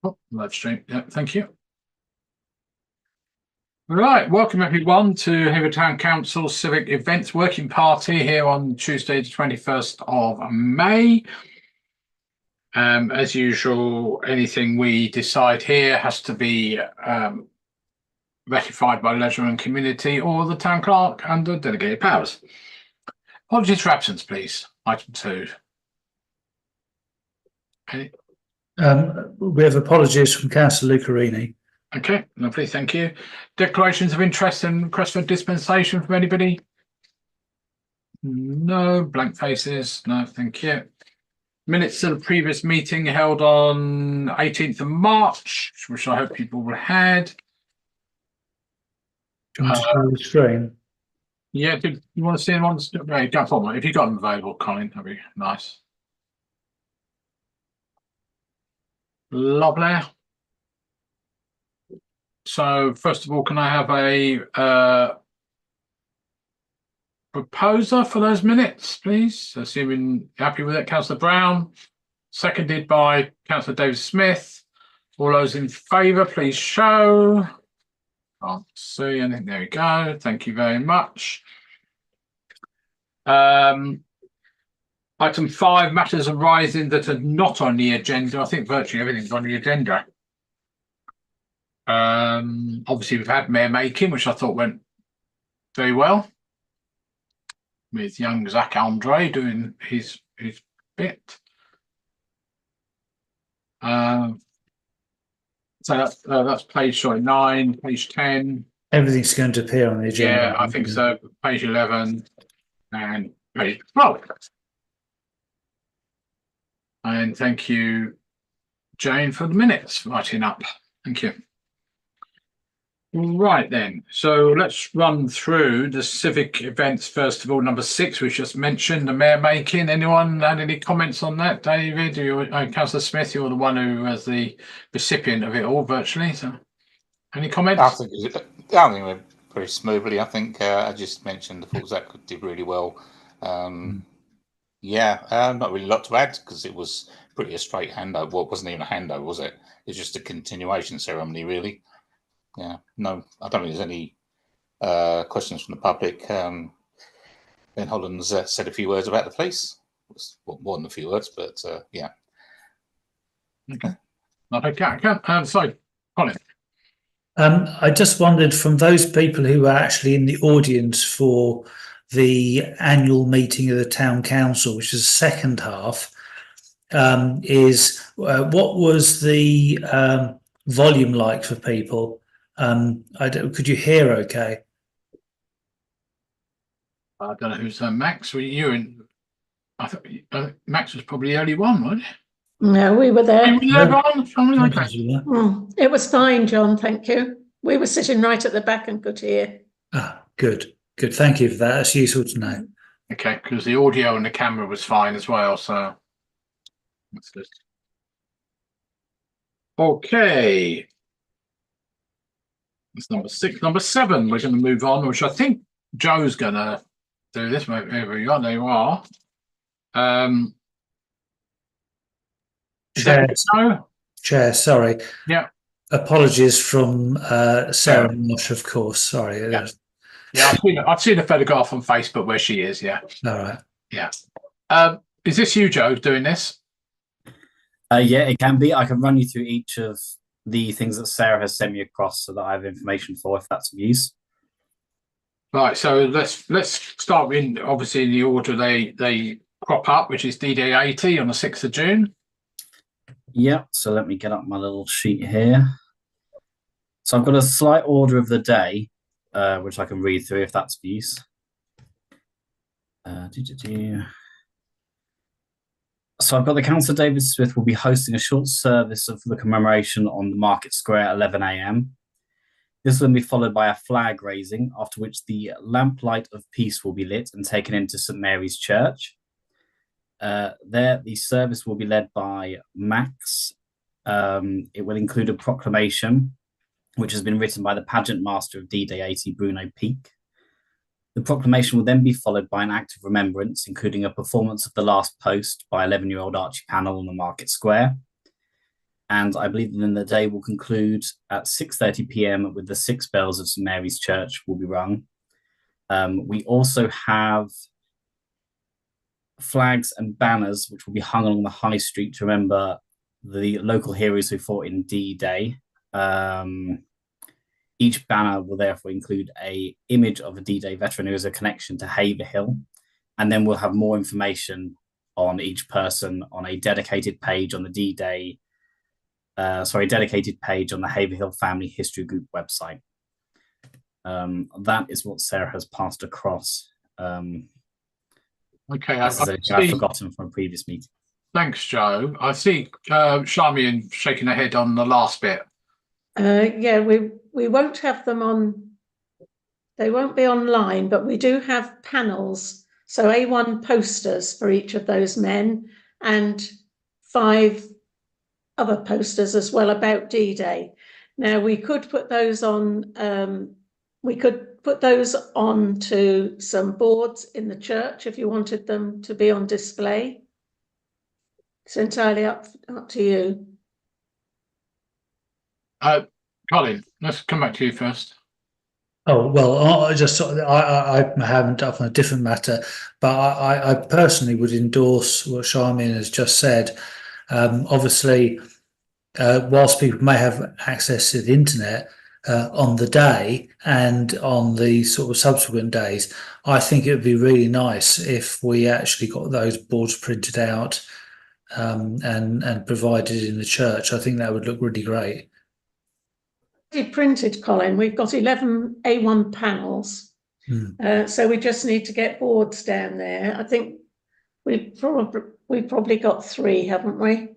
Oh, live stream. Yeah, thank you. Right, welcome everyone to Haverhill Town Council Civic Events Working Party here on Tuesday, the 21st of May. As usual, anything we decide here has to be ratified by Leisure and Community or the Town Clerk under delegated powers. Apologies for absence, please. Item 2. Okay. We have apologies from Councillor Lucarini. Okay, lovely, thank you. Declarations of interest and request for dispensation from anybody? No. Blank faces? No, thank you. Minutes of the previous meeting held on 18th of March, which I hope people will had. Do you want to share the screen? Yeah, do you want to see them on? Right, go for it. If you've got them available, Colin, that'd be nice. Lovely. So, first of all, can I have a proposer for those minutes, please? Assuming you're happy with it, Councillor Brown. Seconded by Councillor David Smith. All those in favour, please show. Can't see anything. There we go. Thank you very much. Item 5, matters arising that are not on the agenda. I think virtually everything's on the agenda. Obviously, we've had mayor making, which I thought went very well, with young Zach Andre doing his bit. So that's page 9, page 10. Everything's going to appear on the agenda. Yeah, I think so. Page 11 and page 12. And thank you, Jane, for the minutes writing up. Thank you. Right then, so let's run through the civic events first of all. Number 6, we just mentioned the mayor making. Anyone had any comments on that, David? Councillor Smith, you're the one who was the recipient of it all virtually. So, any comments? I think it went very smoothly. I think I just mentioned the thought Zach did really well. Yeah, not really a lot to add because it was pretty a straight handover. Well, it wasn't even a handover, was it? It's just a continuation ceremony, really. Yeah, no, I don't think there's any questions from the public. Ben Holland's said a few words about the place. Well, more than a few words, but yeah. Okay. Sorry, Colin. I just wondered, from those people who were actually in the audience for the annual meeting of the town council, which is the second half, what was the volume like for people? Could you hear okay? I don't know who's Max. Were you in? I thought Max was probably the only one, wasn't it? No, we were there. It was fine, John. Thank you. We were sitting right at the back and could hear. Ah, good. Thank you for that. That's useful to know. Okay, because the audio and the camera was fine as well, so that's good. Okay. That's number 6. Number 7, we're going to move on, which I think Joe's going to do this. There we go. There you are. Chair, sorry. Yeah. Apologies from Sarah Marsh, of course. Sorry. Yeah, I've seen a photograph on Facebook where she is. Yeah. All right. Yeah. Is this you, Joe, doing this? Yeah, it can be. I can run you through each of the things that Sarah has sent me across so that I have information for, if that's of use. Right, so let's start in obviously in the order they crop up, which is DD 80 on the 6th of June. Yeah, so let me get up my little sheet here. So I've got a slight order of the day, which I can read through if that's of use. So I've got the Councillor David Smith will be hosting a short service of the commemoration on the Market Square at 11 AM. This will then be followed by a flag raising, after which the lamplight of peace will be lit and taken into St Mary's Church. There, the service will be led by Max. It will include a proclamation, which has been written by the pageant master of D-Day 80, Bruno Peake. The proclamation will then be followed by an act of remembrance, including a performance of The Last Post by 11-year-old Archie Panel on the Market Square. And I believe then the day will conclude at 6:30 p.m. with the 6 bells of St Mary's Church will be rung. We also have flags and banners which will be hung along the high street to remember the local heroes who fought in D-Day. Each banner will therefore include an image of a D-Day veteran who has a connection to Haverhill, and then we'll have more information on each person on a dedicated page on the D-Day. Dedicated page on the Haverhill Family History Group website. That is what Sarah has passed across. Okay, I've forgotten from a previous meeting. Thanks, Joe. I see Charmian shaking her head on the last bit. Yeah, we won't have them on. They won't be online, but we do have panels. So A1 posters for each of those men and 5 other posters as well about D-Day. Now we could put those on. We could put those on to some boards in the church if you wanted them to be on display. It's entirely up to you. Colin, let's come back to you first. Oh, well, I haven't up on a different matter, but I personally would endorse what Charmian has just said. Obviously, whilst people may have access to the internet on the day and on the sort of subsequent days, I think it would be really nice if we actually got those boards printed out and provided in the church. I think that would look really great. Printed, Colin. We've got 11 A1 panels. So we just need to get boards down there. I think we've probably got 3, haven't we?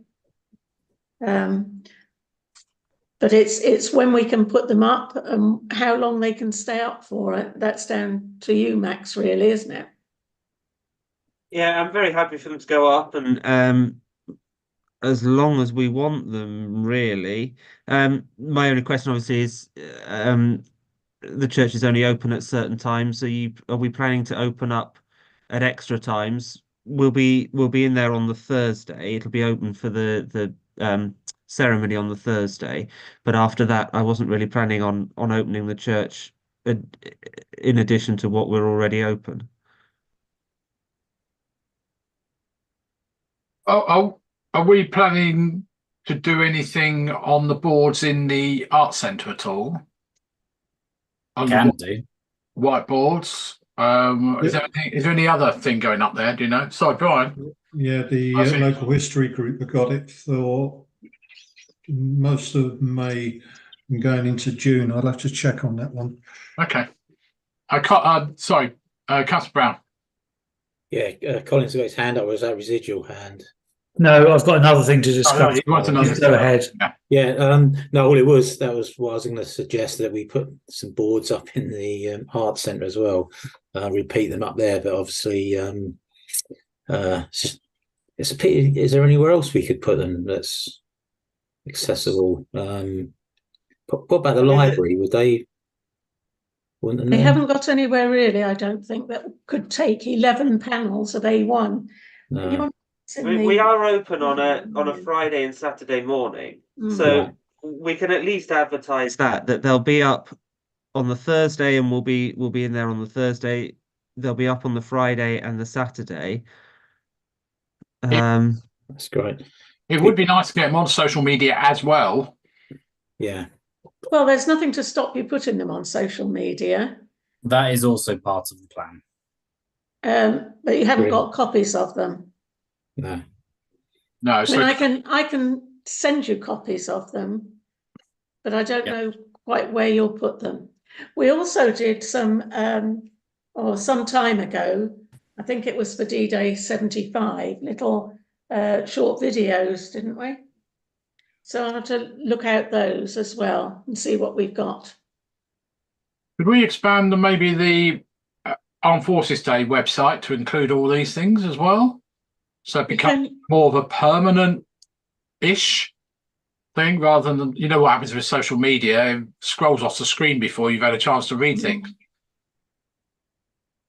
But it's when we can put them up and how long they can stay up for. It. That's down to you, Max, really, isn't it? Yeah, I'm very happy for them to go up, and as long as we want them, really. My only question, obviously, is the church is only open at certain times. So are we planning to open up at extra times? We'll be in there on the Thursday. It'll be open for the ceremony on the Thursday, but after that, I wasn't really planning on opening the church in addition to what we're already open. Are we planning to do anything on the boards in the art centre at all? Can do. Whiteboards. Is there any other thing going up there? Do you know? Sorry, Brian. Yeah, the local history group have got it for most of May and going into June. I'll have to check on that one. Okay. I can't. Sorry, Councillor Brown. Yeah, Colin's got his hand up. Was that residual hand? No, I've got another thing to discuss. Go ahead. Yeah. No, all it was, that was what I was going to suggest, that we put some boards up in the art centre as well. Repeat them up there, but obviously, it's a pity. Is there anywhere else we could put them that's accessible? What about the library? Would they? They haven't got anywhere really. I don't think that could take 11 panels of A1. No. We are open on a Friday and Saturday morning, so we can at least advertise that they'll be up on the Thursday, and we'll be in there on the Thursday. They'll be up on the Friday and the Saturday. That's great. It would be nice to get them on social media as well. Yeah. Well, there's nothing to stop you putting them on social media. That is also part of the plan. But you haven't got copies of them. No. So I can send you copies of them, but I don't know quite where you'll put them. We also did some time ago, I think it was for D-Day 75, little short videos, didn't we? So I'll have to look out those as well and see what we've got. Could we expand maybe the Armed Forces Day website to include all these things as well? So it becomes more of a permanent-ish thing rather than, you know what happens with social media, it scrolls off the screen before you've had a chance to read things.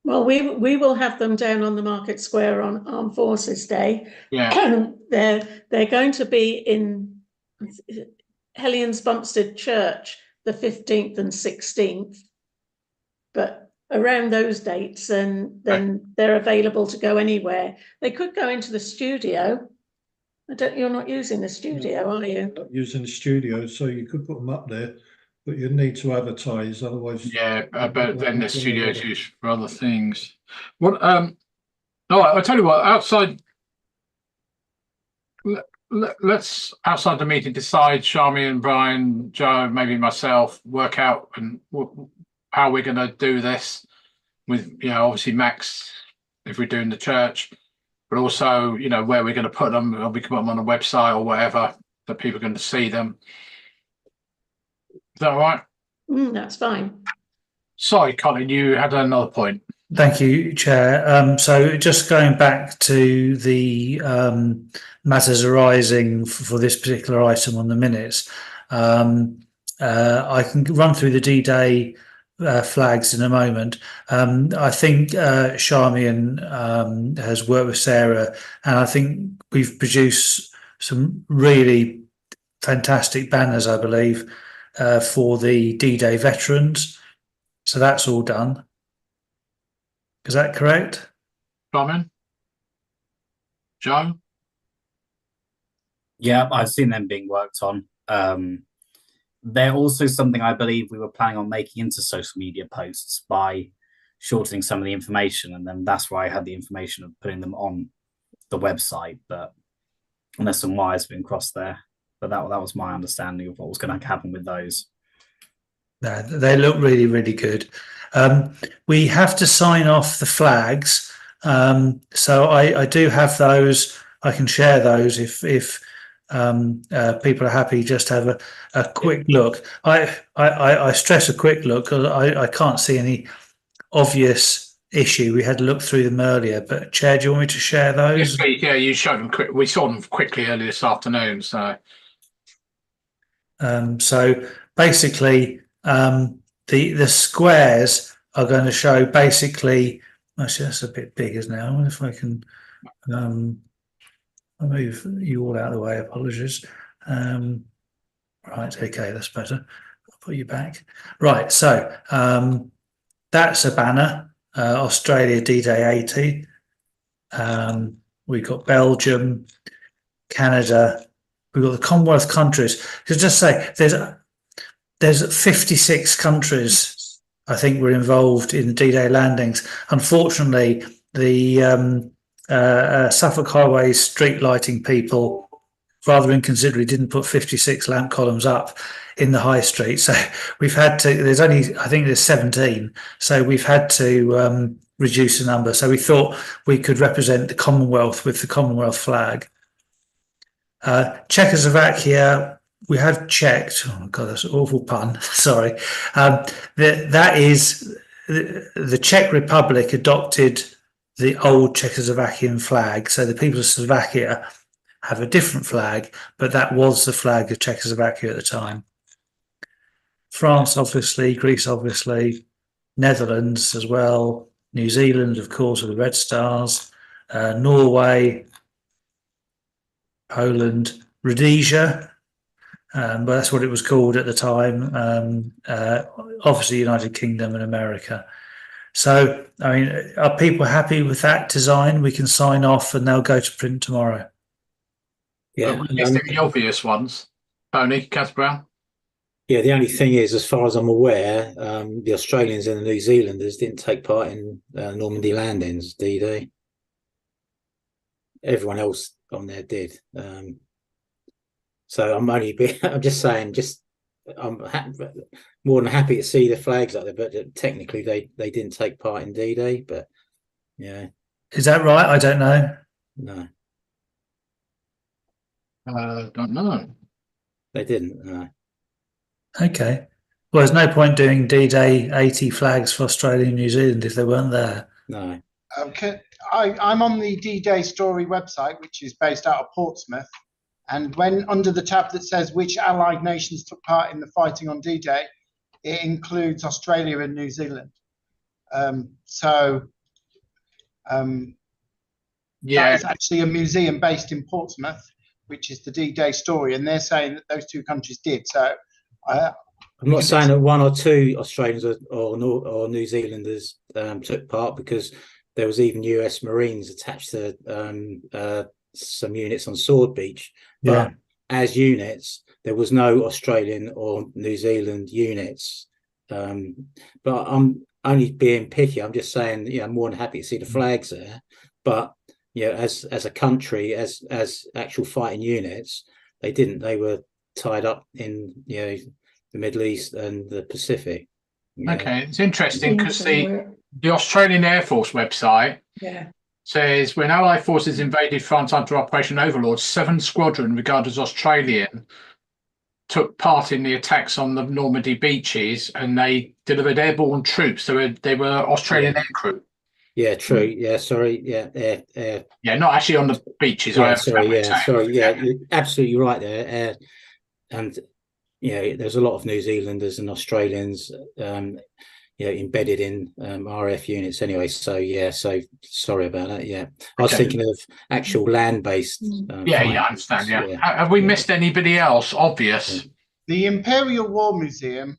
Well, we will have them down on the Market Square on Armed Forces Day. Yeah. They're going to be in Hellions Bumpstead Church the 15th and 16th, but around those dates, and then they're available to go anywhere. They could go into the studio. You're not using the studio, are you? Not using the studio, so you could put them up there, but you'd need to advertise, otherwise. Yeah, but then the studio's used for other things. What? All right, I'll tell you what. Outside, let's outside the meeting decide. Shami and Brian, Joe, maybe myself, work out and how we're going to do this. With obviously Max, if we're doing the church, but also where we're going to put them. Or we can put them on a website or whatever that people are going to see them. Is that all right? That's fine. Sorry, Colin, you had another point. Thank you, Chair. So just going back to the matters arising for this particular item on the minutes, I can run through the D-Day flags in a moment. I think Charmian has worked with Sarah, and I think we've produced some really fantastic banners, I believe, for the D-Day veterans. So that's all done. Is that correct? Charmian? Joe? Yeah, I've seen them being worked on. They're also something I believe we were planning on making into social media posts by shortening some of the information, and then that's why I had the information of putting them on the website. But there's some wires being crossed there. But that was my understanding of what was going to happen with those. They look really, really good. We have to sign off the flags, so I do have those. I can share those if people are happy. Just to have a quick look. I stress a quick look because I can't see any obvious issue. We had to look through them earlier, but Chair, do you want me to share those? Yes, please. Yeah, you showed them quick. We saw them quickly earlier this afternoon. So basically, the squares are going to show basically. Actually, that's a bit big, isn't it? I wonder if I can. I'll move you all out of the way. Apologies. Right, okay, that's better. I'll put you back. Right, so that's a banner. Australia D-Day 80. We've got Belgium, Canada. We've got the Commonwealth countries. Because just say there's 56 countries, I think, were involved in D-Day landings. Unfortunately, the Suffolk Highways street lighting people, rather inconsiderately, didn't put 56 lamp columns up in the high street. So we've had to, I think there's 17. So we've had to reduce the number. So we thought we could represent the Commonwealth with the Commonwealth flag. Czechoslovakia, we have checked. Oh my God, that's an awful pun. Sorry. That is the Czech Republic adopted the old Czechoslovakian flag. So the people of Slovakia have a different flag, but that was the flag of Czechoslovakia at the time. France, obviously, Greece, obviously, Netherlands as well, New Zealand, of course, with the Red Stars, Norway, Poland, Rhodesia, but that's what it was called at the time. Obviously, United Kingdom and America. So, I mean, are people happy with that design? We can sign off and they'll go to print tomorrow. Yeah, the obvious ones. Tony, Cass Brown. yeah. The only thing is, as far as I'm aware, the Australians and the New Zealanders didn't take part in Normandy landings, D-Day. Everyone else on there did. So I'm just saying, I'm more than happy to see the flags up there, but technically they didn't take part in D-Day. But yeah, Is that right? I don't know. no, Don't know. they didn't. No. Okay. Well, there's no point doing D-Day 80 flags for Australia and New Zealand if they weren't there. No. Okay, I'm on the D-Day Story website, which is based out of Portsmouth. And when under the tab that says which allied nations took part in the fighting on D-Day, it includes Australia and New Zealand. Yeah, that is actually a museum based in Portsmouth which is the D-Day story, and they're saying that those two countries did. So I'm not saying that one or two Australians or New Zealanders took part, because there was even US Marines attached to some units on Sword Beach. But as units, there was no Australian or New Zealand units. But I'm only being picky. I'm just saying, I'm more than happy to see the flags there. But as a country, as actual fighting units, they didn't. They were tied up in the Middle East and the Pacific. Okay, it's interesting because the Australian Air Force website says when Allied forces invaded France under Operation Overlord, 7 squadron regarded as Australian took part in the attacks on the Normandy beaches, and they delivered airborne troops. So they were Australian aircrew. Yeah, true. Yeah, sorry. Yeah, yeah, not actually on the beaches. Yeah, sorry. Yeah, you're absolutely right there. And there's a lot of New Zealanders and Australians, embedded in RF units anyway. So so sorry about that. Yeah, I was thinking of actual land-based. I understand. Yeah. Have we missed anybody else? Obvious. The Imperial War Museum,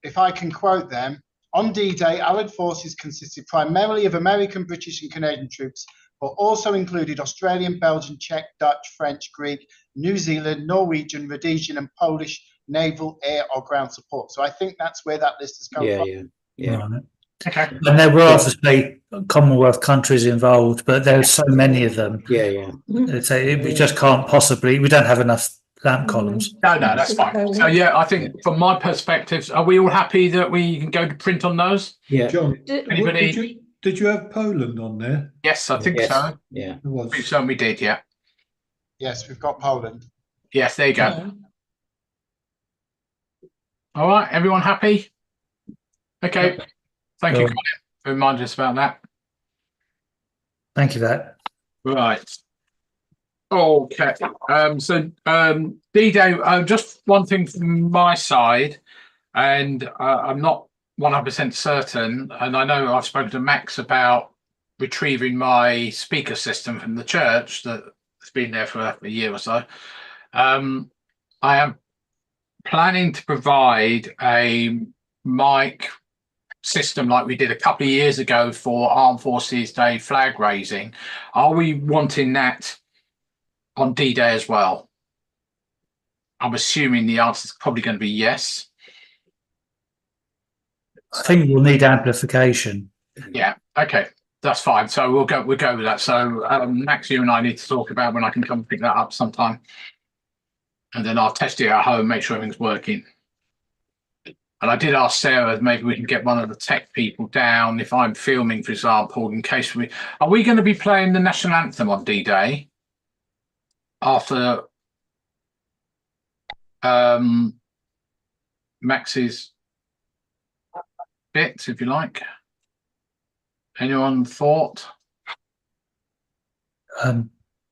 if I can quote them, on D-Day, Allied forces consisted primarily of American, British, and Canadian troops, but also included Australian, Belgian, Czech, Dutch, French, Greek, New Zealand, Norwegian, Rhodesian, and Polish naval, air, or ground support. So I think that's where that list has come from. Yeah. Right. Okay. And there were obviously Commonwealth countries involved, but there's so many of them. Yeah. We just can't possibly. We don't have enough lamp columns. No, that's fine. So I think from my perspective, are we all happy that we can go to print on those? Yeah. John, Anybody? did you have Poland on there? Yes, I think so. Yeah. It was. So we did. Yeah. Yes, we've got Poland. Yes, there you go. All right, everyone happy? Okay. Thank you, Colin, for reminding us about that. Thank you for that. Right. Okay. So D-Day, just one thing from my side, and I'm not 100% certain, and I know I've spoken to Max about retrieving my speaker system from the church that's been there for a year or so. I am planning to provide a mic system like we did a couple of years ago for Armed Forces Day flag raising. Are we wanting that on D-Day as well? I'm assuming the answer is probably going to be yes. I think we'll need amplification. Yeah. Okay. That's fine. So we'll go with that. So Max, you and I need to talk about when I can come pick that up sometime, and then I'll test it at home, make sure everything's working. And I did ask Sarah, maybe we can get one of the tech people down if I'm filming, for example, in case are we going to be playing the national anthem on D-Day after Max's bits, if you like? Anyone thought?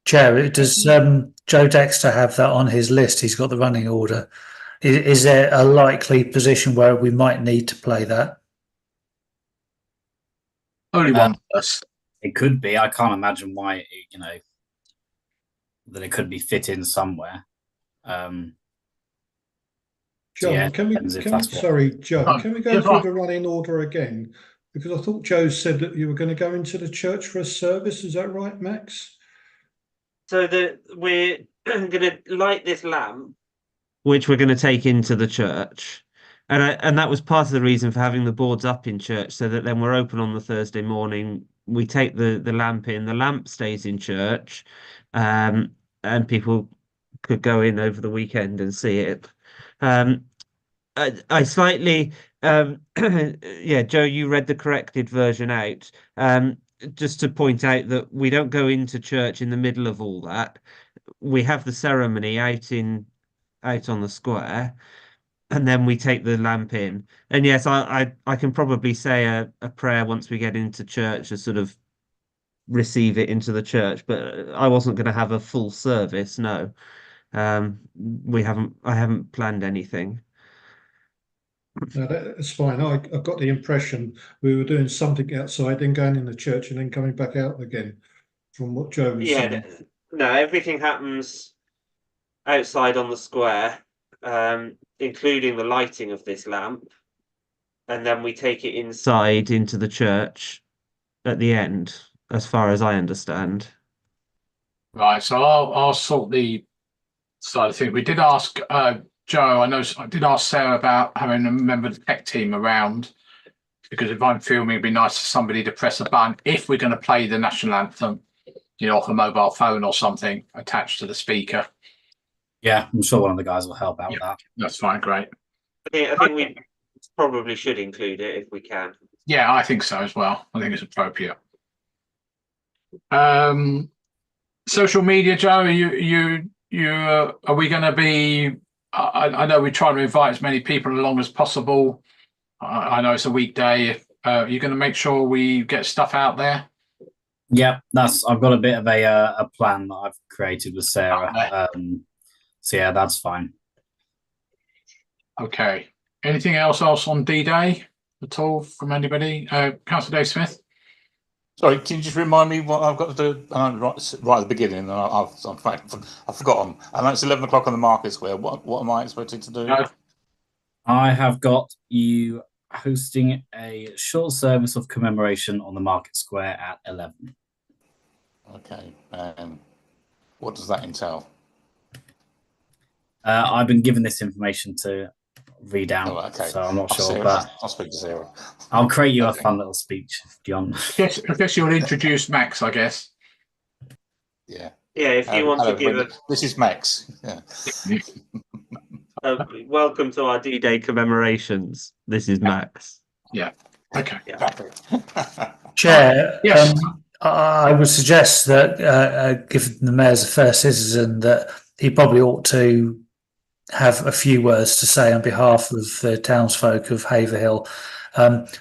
Chair, does Joe Dexter have that on his list? He's got the running order. Is there a likely position where we might need to play that? Only one of us. It could be. I can't imagine why, that it could be fit in somewhere. John, Yeah, can we sorry, Joe, can we go through the running order again? Because I thought Joe said that you were going to go into the church for a service. Is that right, Max? So we're going to light this lamp, which we're going to take into the church. And that was part of the reason for having the boards up in church, so that then we're open on the Thursday morning. We take the lamp in, the lamp stays in church, and people could go in over the weekend and see it. I slightly, Joe, you read the corrected version out. Just to point out that we don't go into church in the middle of all that. We have the ceremony out on the square, and then we take the lamp in. And yes, I can probably say a prayer once we get into church to sort of receive it into the church, but I wasn't going to have a full service. No, I haven't planned anything. No, that's fine. I got the impression we were doing something outside, then going in the church and then coming back out again, from what Joe was saying. No, everything happens outside on the square, including the lighting of this lamp, and then we take it inside into the church at the end, as far as I understand. Right, so I'll sort the side of things. We did ask Joe. I did ask Sarah about having a member of the tech team around, because if I'm filming, it'd be nice for somebody to press a button if we're going to play the national anthem, off a mobile phone or something attached to the speaker. Yeah, I'm sure one of the guys will help out with that. That's fine, great. I think we probably should include it if we can. Yeah, I think so as well. I think it's appropriate. Social media, Joe. Are we going to be? I know we're trying to invite as many people along as possible. I know it's a weekday. You're going to make sure we get stuff out there. Yeah, I've got a bit of a plan that I've created with Sarah. So yeah, that's fine. Okay. Anything else on D-Day at all from anybody? Councillor Dave Smith. Sorry, can you just remind me what I've got to do? Right at the beginning, and I've forgotten. I know it's 11 o'clock on the Market Square. What am I expected to do? I have got you hosting a short service of commemoration on the Market Square at 11. Okay. What does that entail? I've been given this information to read out, so I'm not sure. But I'll speak to Sarah. I'll create you a fun little speech, John. I guess you'll introduce Max, I guess. Yeah. Yeah, if you want to give This is Max. Yeah. Welcome to our D-Day commemorations. This is Max. Yeah. Okay. Yeah. Chair, Yes. I would suggest that, given the mayor's a first citizen, that he probably ought to have a few words to say on behalf of the townsfolk of Haverhill.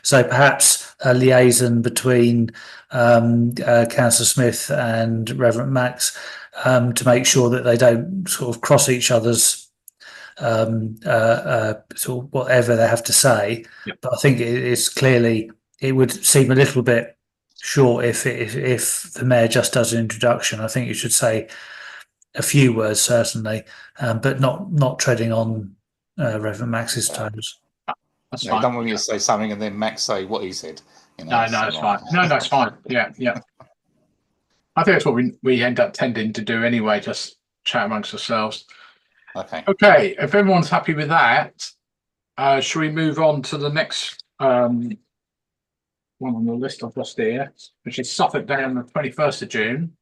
So perhaps a liaison between Councillor Smith and Reverend Max to make sure that they don't sort of cross each other's sort of whatever they have to say. Yep. But I think it would seem a little bit short if the mayor just does an introduction. I think you should say a few words, certainly, but not treading on Reverend Max's toes. That's Yeah, fine. I don't want you to say something and then Max say what he said. No, that's fine. No, that's fine. Yeah. I think that's what we end up tending to do anyway, just chat amongst ourselves. Okay, if everyone's happy with that, shall we move on to the next one on the list I've lost here, which is Suffolk Day on the 21st of June.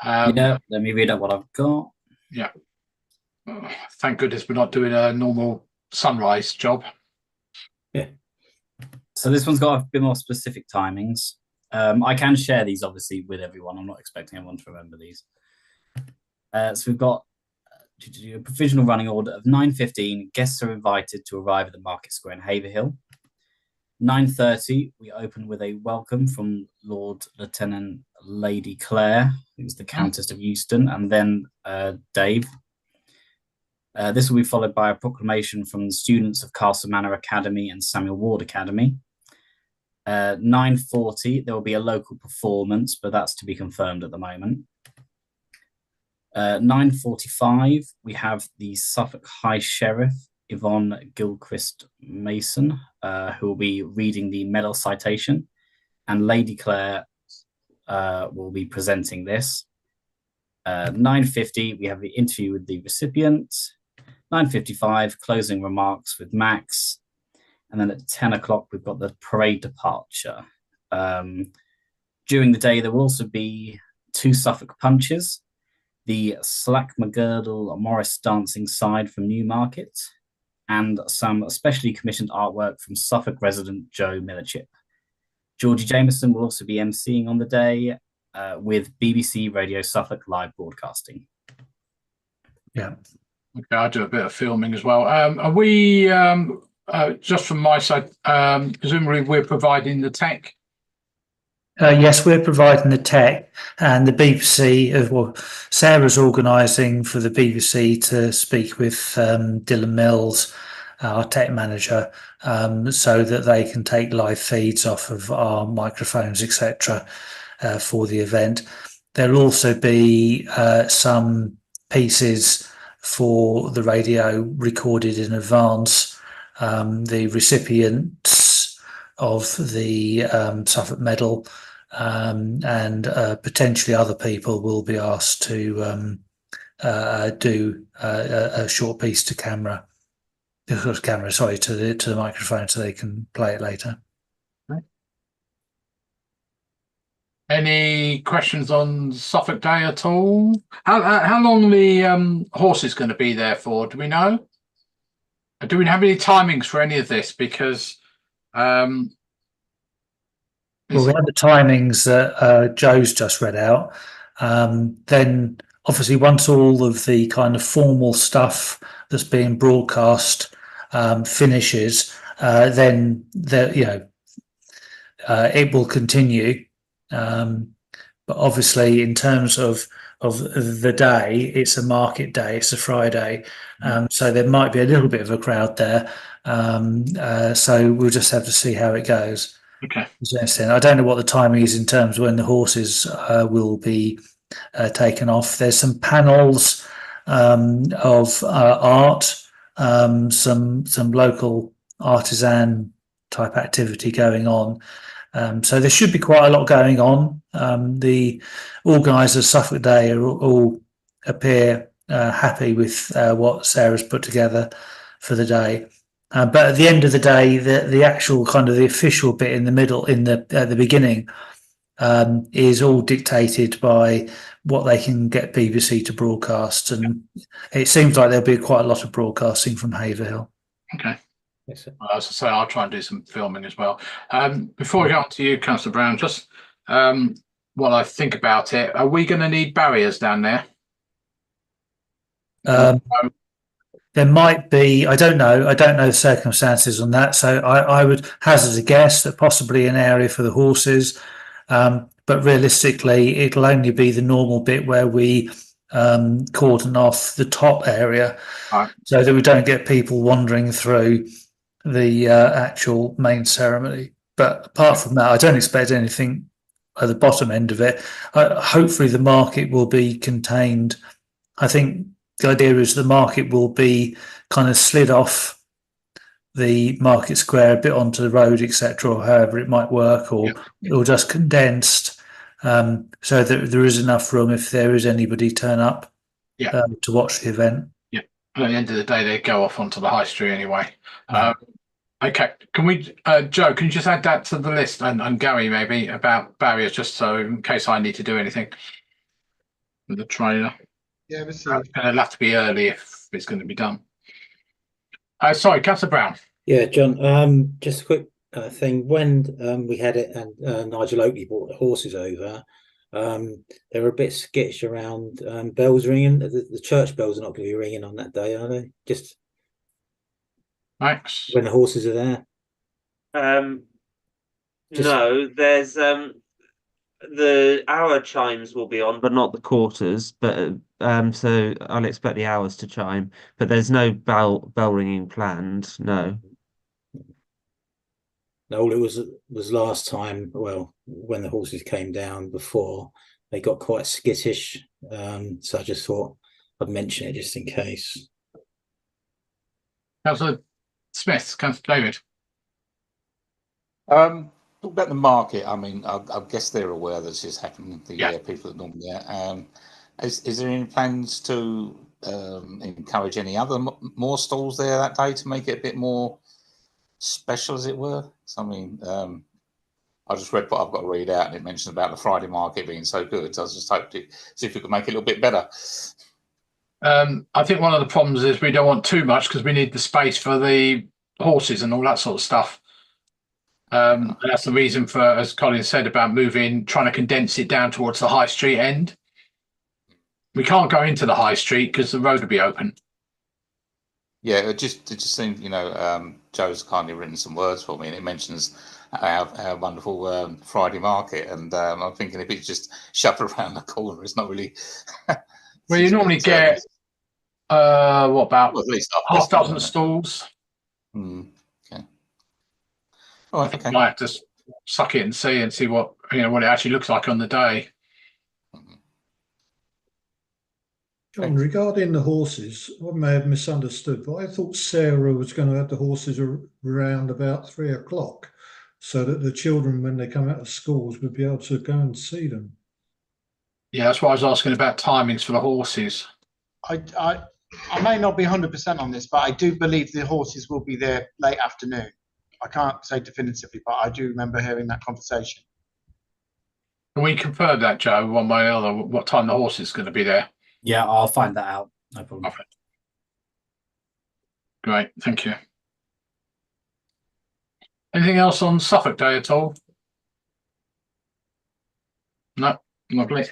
Yeah, let me read out what I've got. Yeah. Thank goodness we're not doing a normal sunrise job. Yeah. So this one's got a bit more specific timings. I can share these obviously with everyone. I'm not expecting everyone to remember these. So we've got a provisional running order of 9:15. Guests are invited to arrive at the Market Square in Haverhill. 9:30, we open with a welcome from Lord Lieutenant Lady Clare, who's the Countess of Euston, and then Dave. This will be followed by a proclamation from the students of Castle Manor Academy and Samuel Ward Academy. 9:40, there will be a local performance, but that's to be confirmed at the moment. 9:45, we have the Suffolk High Sheriff, Yvonne Gilchrist Mason, who will be reading the medal citation, and Lady Clare will be presenting this. 9:50, we have the interview with the recipient. 9:55, closing remarks with Max. And then at 10 o'clock, we've got the parade departure. During the day, there will also be 2 Suffolk punches, the Slack McGirdle Morris dancing side from Newmarket, and some specially commissioned artwork from Suffolk resident Joe Millerchip. Georgie Jameson will also be emceeing on the day with BBC Radio Suffolk live broadcasting. Yeah. Okay, I do a bit of filming as well. Are we, just from my side, presumably we're providing the tech? Yes, we're providing the tech, and the BBC, Sarah's organising for the BBC to speak with Dylan Mills, our tech manager, so that they can take live feeds off of our microphones, etc., for the event. There'll also be some pieces for the radio recorded in advance. The recipients of the Suffolk Medal and potentially other people will be asked to do a short piece to camera. Sorry, to the microphone, so they can play it later. Any questions on Suffolk Day at all? How long the horse is going to be there for? Do we know? Do we have any timings for any of this? Because well, we have the timings that Joe's just read out. Then, obviously, once all of the kind of formal stuff that's being broadcast finishes, then it will continue. But obviously, in terms of the day, it's a market day, it's a Friday, so there might be a little bit of a crowd there. So we'll just have to see how it goes. Okay. I don't know what the timing is in terms of when the horses will be taken off. There's some panels of art, some local artisan type activity going on. So there should be quite a lot going on. The organisers of Suffolk Day all appear happy with what Sarah's put together for the day. But at the end of the day, the actual kind of the official bit in the middle, at the beginning, is all dictated by what they can get BBC to broadcast, and it seems like there'll be quite a lot of broadcasting from Haverhill. Okay. Well, as I say, I'll try and do some filming as well. Before we go on to you, Councillor Brown, just what I think about it, are we going to need barriers down there? There might be, I don't know the circumstances on that, so I would hazard a guess that possibly an area for the horses, but realistically it'll only be the normal bit where we cordon off the top area, right, so that we don't get people wandering through the actual main ceremony. But apart from that, I don't expect anything at the bottom end of it. Hopefully the market will be contained. I think the idea is the market will be kind of slid off the market square a bit onto the road, etc., or however it might work, or just condensed, so that there is enough room if there is anybody turn up to watch the event. Yeah, at the end of the day, they go off onto the high street anyway. Okay, can we, Joe? Can you just add that to the list, and Gary maybe, about barriers, just so in case I need to do anything with the trailer. Yeah, It'll have to be early if it's going to be done. Sorry, Councillor Brown. Yeah, John. Just a quick thing. When we had it and Nigel Oakley brought the horses over, they were a bit skittish around bells ringing. The church bells are not going to be ringing on that day, are they? Just Max, when the horses are there. No, there's the hour chimes will be on, but not the quarters. But so I'll expect the hours to chime, but there's no bell ringing planned. No. No, it was last time. Well, when the horses came down before, they got quite skittish. So I just thought I'd mention it just in case. Councillor Smith, Councillor David. Talk about the market. I mean, I guess they're aware that this is happening. The people that normally is there any plans to encourage any other more stalls there that day to make it a bit more special, as it were? So, I mean, I just read what I've got to read out, and it mentioned about the Friday market being so good. So I was just hoping to see if we could make it a little bit better. I think one of the problems is we don't want too much because we need the space for the horses and all that sort of stuff. And that's the reason for, as Colin said, about trying to condense it down towards the high street end. We can't go into the high street because the road will be open. Yeah, it just seemed, Joe's kindly written some words for me, and it mentions our wonderful Friday market, and I'm thinking if it's just shoved around the corner, it's not really. Well, you normally get what about at least half a dozen stalls? Okay. Oh, okay. You might have to suck it and see what what it actually looks like on the day. John, regarding the horses, I may have misunderstood, but I thought Sarah was going to have the horses around about 3 o'clock so that the children, when they come out of schools, would be able to go and see them. Yeah, that's what I was asking about timings for the horses. I may not be 100% on this, but I do believe the horses will be there late afternoon. I can't say definitively, but I do remember hearing that conversation. Can we confirm that, Joe, one way or other, what time the horse is going to be there? Yeah, I'll find that out. No problem. Okay. Great, thank you. Anything else on Suffolk Day at all? No, lovely.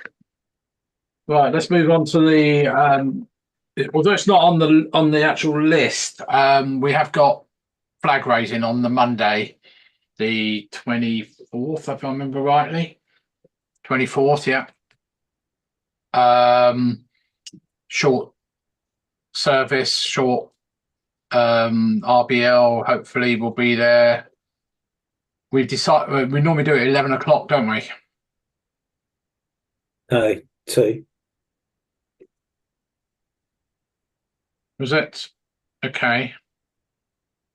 Right, let's move on to the although it's not on the actual list, we have got flag raising on the Monday, the 24th, if I remember rightly. 24th, yeah. Short service, short RBL, hopefully will be there. We've decided we normally do it at 11 o'clock, don't we? No, 2. Was it? Okay.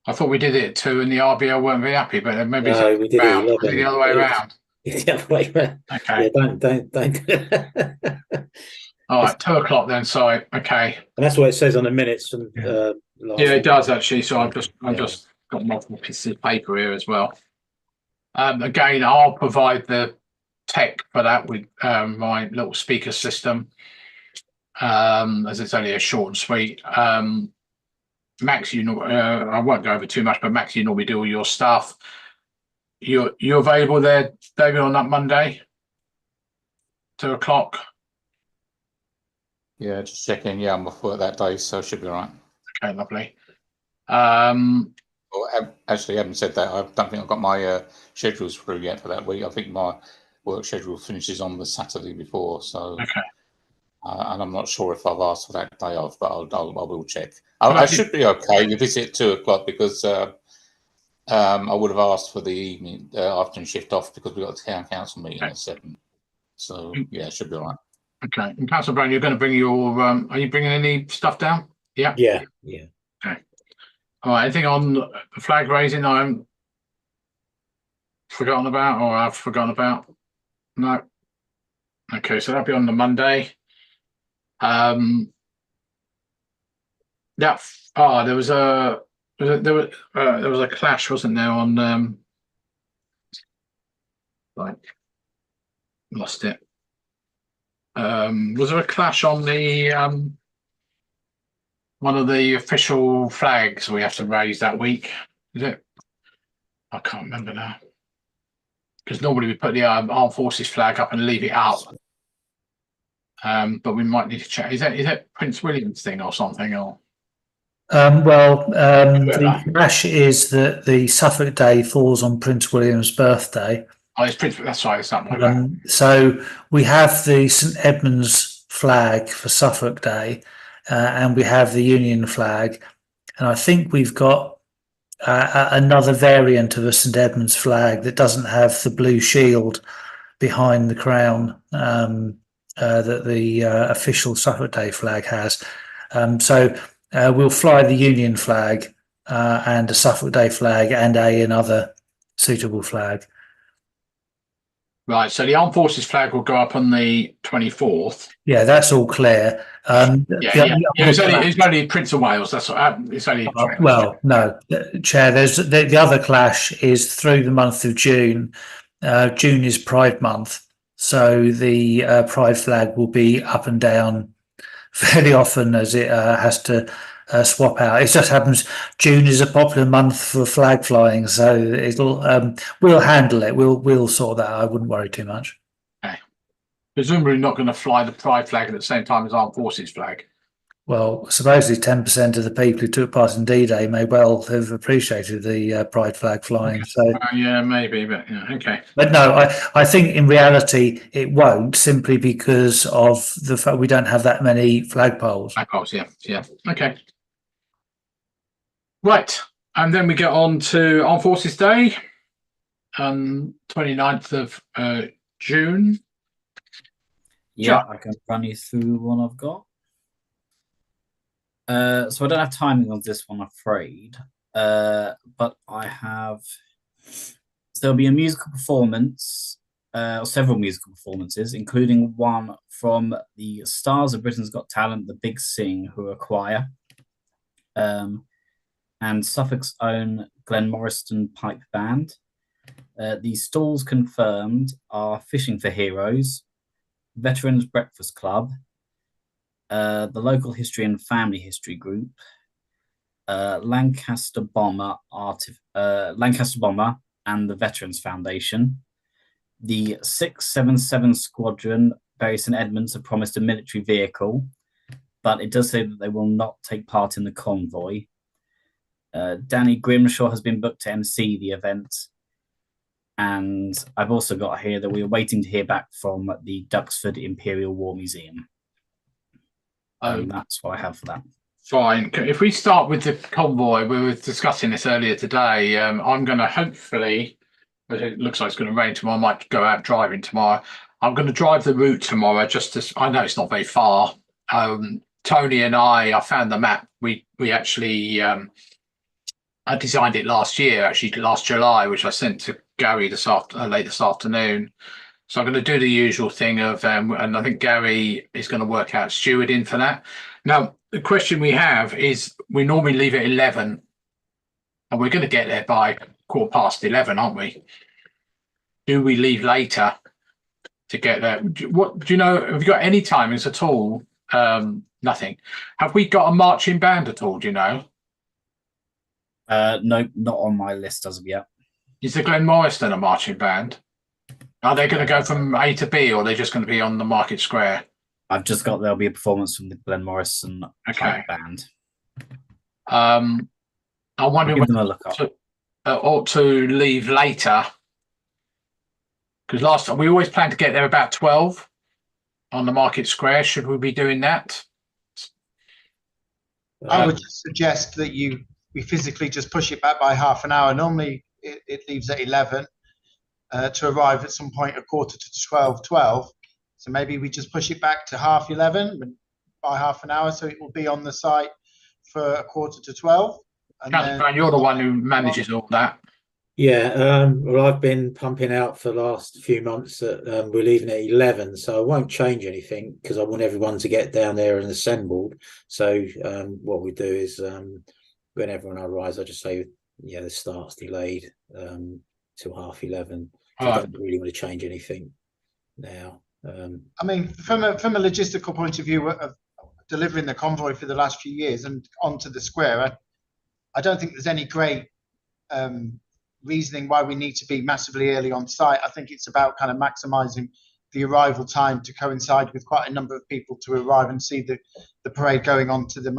I thought we did it at 2 and the RBL weren't very happy, but maybe No, we did it at 11. the other way around. It's the other way around. Okay. Yeah, don't. All right, 2 o'clock then. Sorry. Okay. And that's what it says on the minutes from last Yeah, it week. does actually. So I've just got multiple pieces of paper here as well. Again, I'll provide the tech for that with my little speaker system. As it's only a short and sweet. Max, you know, I won't go over too much, but Max, you normally do all your stuff. You're available there, David, on that Monday, 2 o'clock. Yeah, just checking. Yeah, I'm off work that day, so it should be all right. Okay, lovely. Well, actually, having said that, I don't think I've got my schedules through yet for that week. I think my work schedule finishes on the Saturday before, so Okay. and I'm not sure if I've asked for that day off, but I will check. I should be okay if it's at 2 o'clock because I would have asked for the evening afternoon shift off because we've got the town council meeting at 7. So yeah, it should be all right. Okay, and Councillor Brown, you're going to bring your. Are you bringing any stuff down? Yeah. Yeah. Okay. All right. Anything on the flag raising? I'm forgotten about, or I've forgotten about? No. Okay, so that'll be on the Monday. Yeah. There was a clash, wasn't there? On like lost it. Was there a clash on the one of the official flags we have to raise that week? Is it? I can't remember now. Because normally we put the armed forces flag up and leave it up. But we might need to check. Is that Prince William's thing or something? Or the clash is that the Suffolk Day falls on Prince William's birthday. Oh, it's Prince. That's right. It's something like that. So we have the St Edmunds flag for Suffolk Day, and we have the Union flag, and I think we've got another variant of a St Edmunds flag that doesn't have the blue shield behind the crown that the official Suffolk Day flag has. So we'll fly the Union flag and a Suffolk Day flag and another suitable flag. Right, so the armed forces flag will go up on the 24th. Yeah, that's all clear. It's only Prince of Wales. That's it's only. Well, no, Chair. There's the other clash is through the month of June. June is Pride Month, so the Pride flag will be up and down fairly often as it has to swap out. It just happens June is a popular month for flag flying, so it'll we'll handle it. We'll sort that out. I wouldn't worry too much. Okay. Presumably not going to fly the Pride flag at the same time as armed forces flag. Well, supposedly 10% of the people who took part in D-Day may well have appreciated the Pride flag flying. Okay. So yeah, maybe, but yeah, okay. But no, I think in reality it won't, simply because of the fact we don't have that many flagpoles. Flagpoles, yeah. Okay. Right, and then we get on to Armed Forces Day, 29th of June. Yeah, I can run you through one I've got. So I don't have timing on this one, I'm afraid. But I have. So there'll be a musical performance, or several musical performances, including one from the stars of Britain's Got Talent, the Big Sing, who are choir, and Suffolk's own Glenmoriston Pipe Band. The stalls confirmed are Fishing for Heroes, Veterans Breakfast Club, the Local History and Family History Group, Lancaster Bomber and the Veterans Foundation. The 677 Squadron, Bury St Edmunds, have promised a military vehicle, but it does say that they will not take part in the convoy. Danny Grimshaw has been booked to MC the event. And I've also got here that we are waiting to hear back from the Duxford Imperial War Museum. And that's what I have for that. Fine. If we start with the convoy, we were discussing this earlier today. I'm going to hopefully, it looks like it's going to rain tomorrow. I might go out driving tomorrow. I'm going to drive the route tomorrow. I know it's not very far. Tony and I found the map. We actually, I designed it last July, which I sent to Gary late this afternoon. So I'm going to do the usual thing of, and I think Gary is going to work out stewarding for that. Now, the question we have is, we normally leave at 11, and we're going to get there by 11:15, aren't we? Do we leave later to get there? What do you know? Have you got any timings at all? Nothing. Have we got a marching band at all? Do you know? No, not on my list as of yet. Is the Glenmoriston a marching band? Are they going to go from A to B, or are they just going to be on the Market Square? I've just got there'll be a performance from the Glenmoriston Pipe Band. I wonder whether ought to leave later, because last time we always planned to get there about 12 on the Market Square. Should we be doing that? I would suggest that we physically just push it back by half an hour. Normally it leaves at 11 to arrive at some point at 12:45. So maybe we just push it back to 11:30 by half an hour, so it will be on the site for 11:45. And you're the one who manages all that. Yeah, well, I've been pumping out for the last few months that we're leaving at 11, so I won't change anything because I want everyone to get down there and assembled. So what we do is when everyone arrives, I just say, the start's delayed till 11:30. So I don't really want to change anything now. I mean, from a logistical point of view of delivering the convoy for the last few years and onto the square, I don't think there's any great reasoning why we need to be massively early on site. I think it's about kind of maximising the arrival time to coincide with quite a number of people to arrive and see the parade going on to the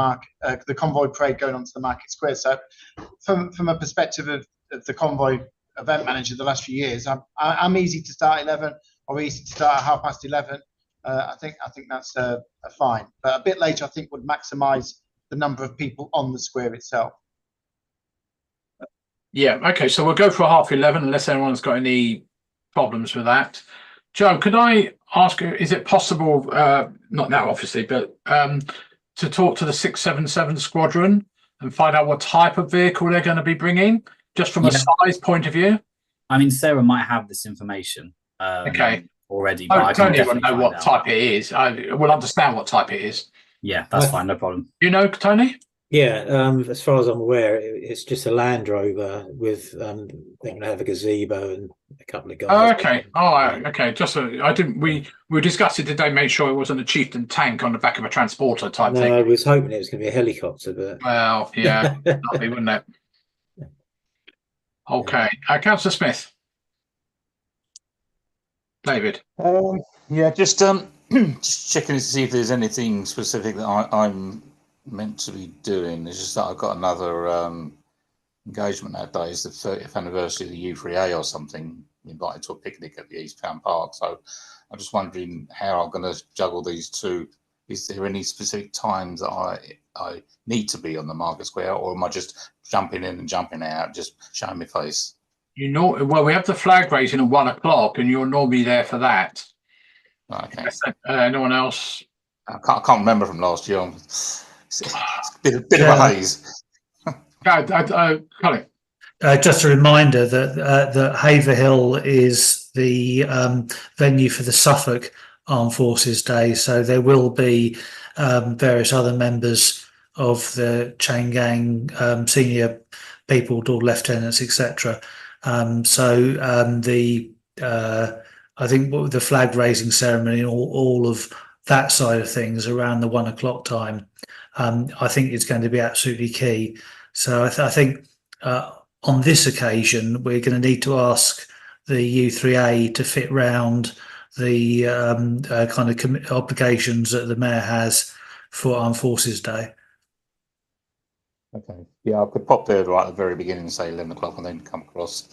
the convoy parade going onto the Market Square. So from a perspective of the convoy event manager the last few years, I'm easy to start 11 or easy to start at 11:30. I think that's fine, but a bit later I think would maximise the number of people on the square itself. Yeah, okay, so we'll go for 11:30 unless anyone's got any problems with that. Joe, could I ask, is it possible, not now obviously, but to talk to the 677 Squadron and find out what type of vehicle they're going to be bringing, just from a size point of view? I mean, Sarah might have this information already. But Tony will know what type it is. We'll understand what type it is. Yeah, that's fine, no problem. You know, Tony? Yeah, as far as I'm aware, it's just a Land Rover with they're going to have a gazebo and a couple of guys. Oh, okay. Okay. Just we discussed it today. Make sure it wasn't a chieftain tank on the back of a transporter type thing. I was hoping it was going to be a helicopter, but well, yeah, lovely, wouldn't it? Okay, Councillor Smith, David. Just checking to see if there's anything specific that I'm meant to be doing. It's just that I've got another engagement that day. It's the 30th anniversary of the U3A or something. I'm invited to a picnic at the East Town Park. So I'm just wondering how I'm going to juggle these two. Is there any specific times that I need to be on the Market Square, or am I just jumping in and jumping out, just showing my face? Well, we have the flag raising at 1 o'clock, and you're normally there for that. Okay. Anyone else? I can't remember from last year. I'm It's a bit of a haze. Colin. Just a reminder that that Haverhill is the venue for the Suffolk Armed Forces Day, so there will be various other members of the chain gang, senior people, door lieutenants, etc. I think the flag raising ceremony and all of that side of things around the 1 o'clock time, I think is going to be absolutely key. So I think on this occasion we're going to need to ask the U3A to fit round the kind of obligations that the mayor has for Armed Forces Day. Okay. Yeah, I could pop there right at the very beginning, say 11 o'clock, and then come across,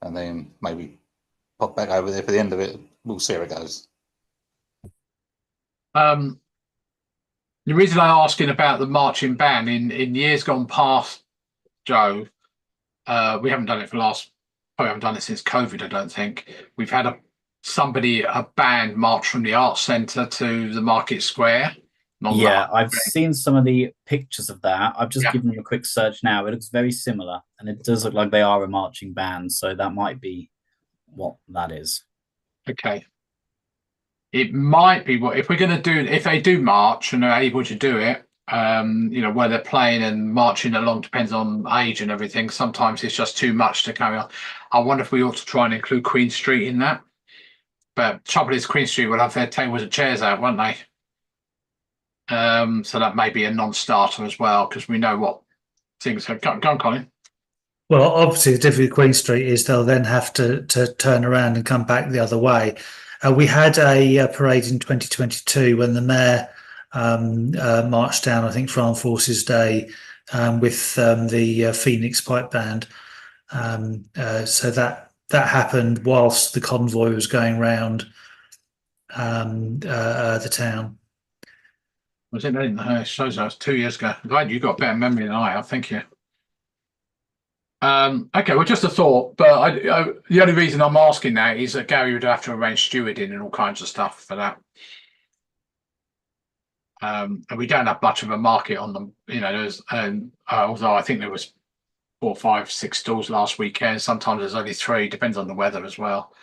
and then maybe pop back over there for the end of it. We'll see how it goes. The reason I'm asking about the marching band in years gone past, Joe, we haven't done it probably haven't done it since COVID. I don't think we've had a band march from the Arts Centre to the Market Square. Yeah, I've seen some of the pictures of that. I've just given them a quick search now. It looks very similar, and it does look like they are a marching band, so that might be what that is. Okay. It might be if we're going to do, if they do march and are able to do it, where they're playing and marching along, depends on age and everything. Sometimes it's just too much to carry on. I wonder if we ought to try and include Queen Street in that. But trouble is, Queen Street will have their tables and chairs out, won't they? So that may be a non-starter as well, because we know what things have gone, Colin. Well, obviously the difficulty with Queen Street is they'll then have to turn around and come back the other way. We had a parade in 2022 when the mayor marched down, I think, for Armed Forces Day with the Phoenix Pipe Band. So that happened whilst the convoy was going round the town. Was it? It shows us 2 years ago. I'm glad you got better memory than I. Thank you. Okay, well, just a thought, but the only reason I'm asking that is that Gary would have to arrange stewarding and all kinds of stuff for that. And we don't have much of a market on them, although I think there was 4, 5, 6 stalls last weekend. Sometimes there's only 3, depends on the weather as well.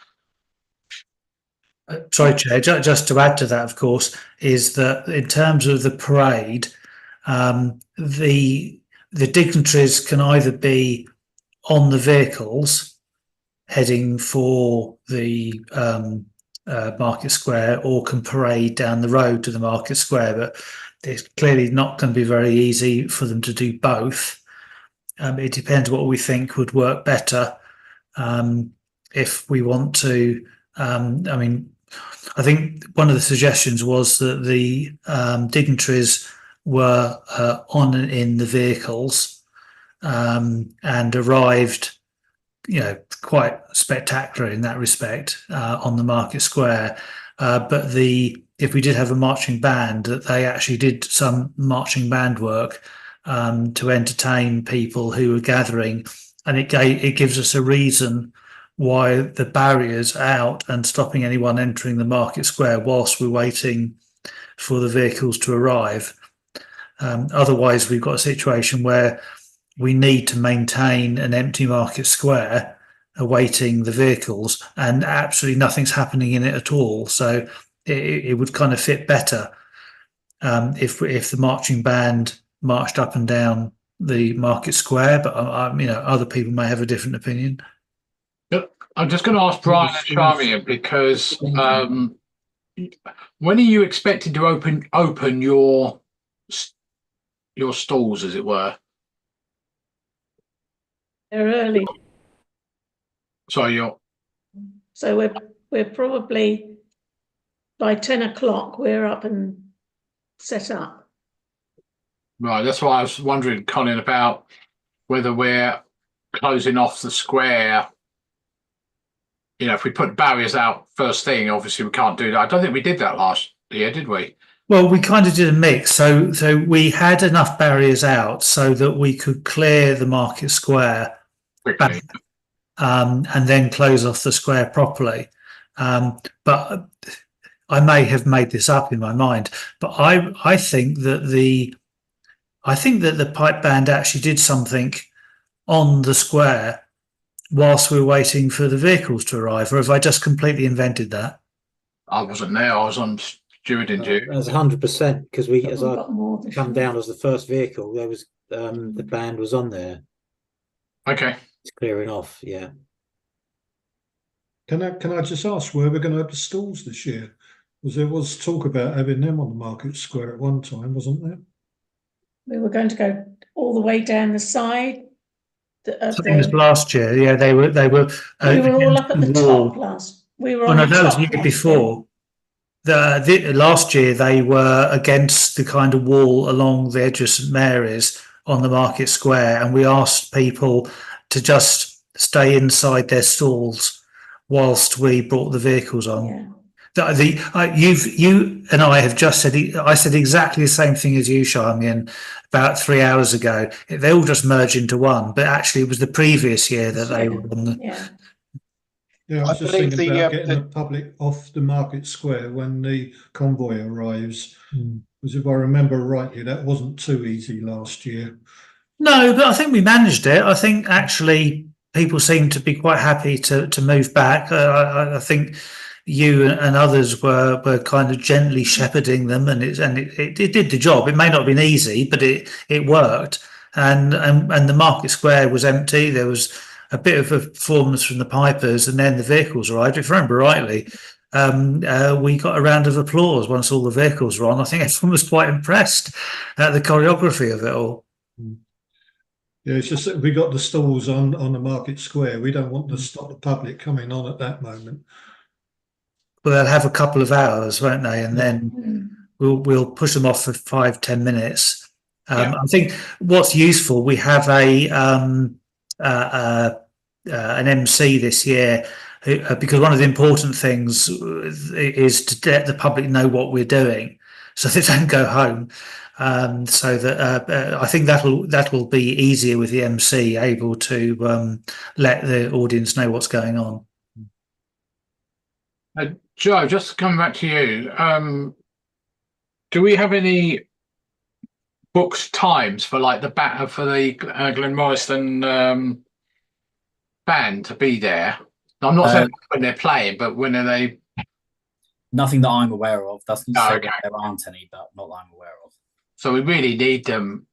Sorry, Chair, just to add to that, of course, is that in terms of the parade, the dignitaries can either be on the vehicles heading for the Market Square, or can parade down the road to the Market Square, but it's clearly not going to be very easy for them to do both. It depends what we think would work better. If we want to, I think one of the suggestions was that the dignitaries were on in the vehicles and arrived, quite spectacular in that respect on the Market Square. But if we did have a marching band, that they actually did some marching band work to entertain people who were gathering, and it gives us a reason why the barriers out and stopping anyone entering the Market Square whilst we're waiting for the vehicles to arrive. Otherwise, we've got a situation where we need to maintain an empty Market Square awaiting the vehicles, and absolutely nothing's happening in it at all. So it would kind of fit better if the marching band marched up and down the Market Square. But other people may have a different opinion. I'm just going to ask Brian and Charmian, because when are you expected to open your stalls, as it were? They're early. So we're probably by 10 o'clock we're up and set up. Right, that's why I was wondering, Colin, about whether we're closing off the square. If we put barriers out first thing, obviously we can't do that. I don't think we did that last year, did we? Well, we kind of did a mix. So we had enough barriers out so that we could clear the Market Square Quickly. And then close off the square properly. But I may have made this up in my mind, but I think that the I think that the pipe band actually did something on the square whilst we were waiting for the vehicles to arrive, or have I just completely invented that? I wasn't there. I was on steward and duty. That's 100% because we, But as we've I got more this come year. down as the first vehicle, there was the band was on there. Okay. It's clearing off. Yeah. Can I just ask where we're going to have the stalls this year? Because there was talk about having them on the market square at one time, wasn't there? We were going to go all the way down the side. I think it was last year. Yeah, they were. We were all up at the top wall. last. We were Oh on no, the that was top the year last year. before. The last year they were against the kind of wall along the edge of St Mary's on the market square, and we asked people to just stay inside their stalls whilst we brought the vehicles on. Yeah. You and I have just said. I said exactly the same thing as you, Charmian, about 3 hours ago. They all just merged into one, but actually it was the previous year that they were on the. Yeah. Yeah, I I was just believe thinking the, about getting the- the public off the market square when the convoy arrives. Because if I remember rightly, that wasn't too easy last year. No, but I think we managed it. I think actually people seem to be quite happy to move back. I think you and others were kind of gently shepherding them, and it did the job. It may not have been easy, but it worked. And the market square was empty. There was a bit of a performance from the pipers, and then the vehicles arrived. If I remember rightly, we got a round of applause once all the vehicles were on. I think everyone was quite impressed at the choreography of it all. Yeah, it's just that we got the stalls on the market square. We don't want to stop the public coming on at that moment. Well, they'll have a couple of hours, won't they? And then we'll push them off for 5-10 minutes. I think what's useful, we have an MC this year because one of the important things is to let the public know what we're doing, so they don't go home. So that I think that'll be easier with the MC able to let the audience know what's going on. Joe, just coming back to you, do we have any booked times for like the Glenmoriston band to be there? I'm not saying when they're playing, but when are they? Nothing that I'm aware of. That's not to say okay. that there aren't any, but not that I'm aware of. So we really need them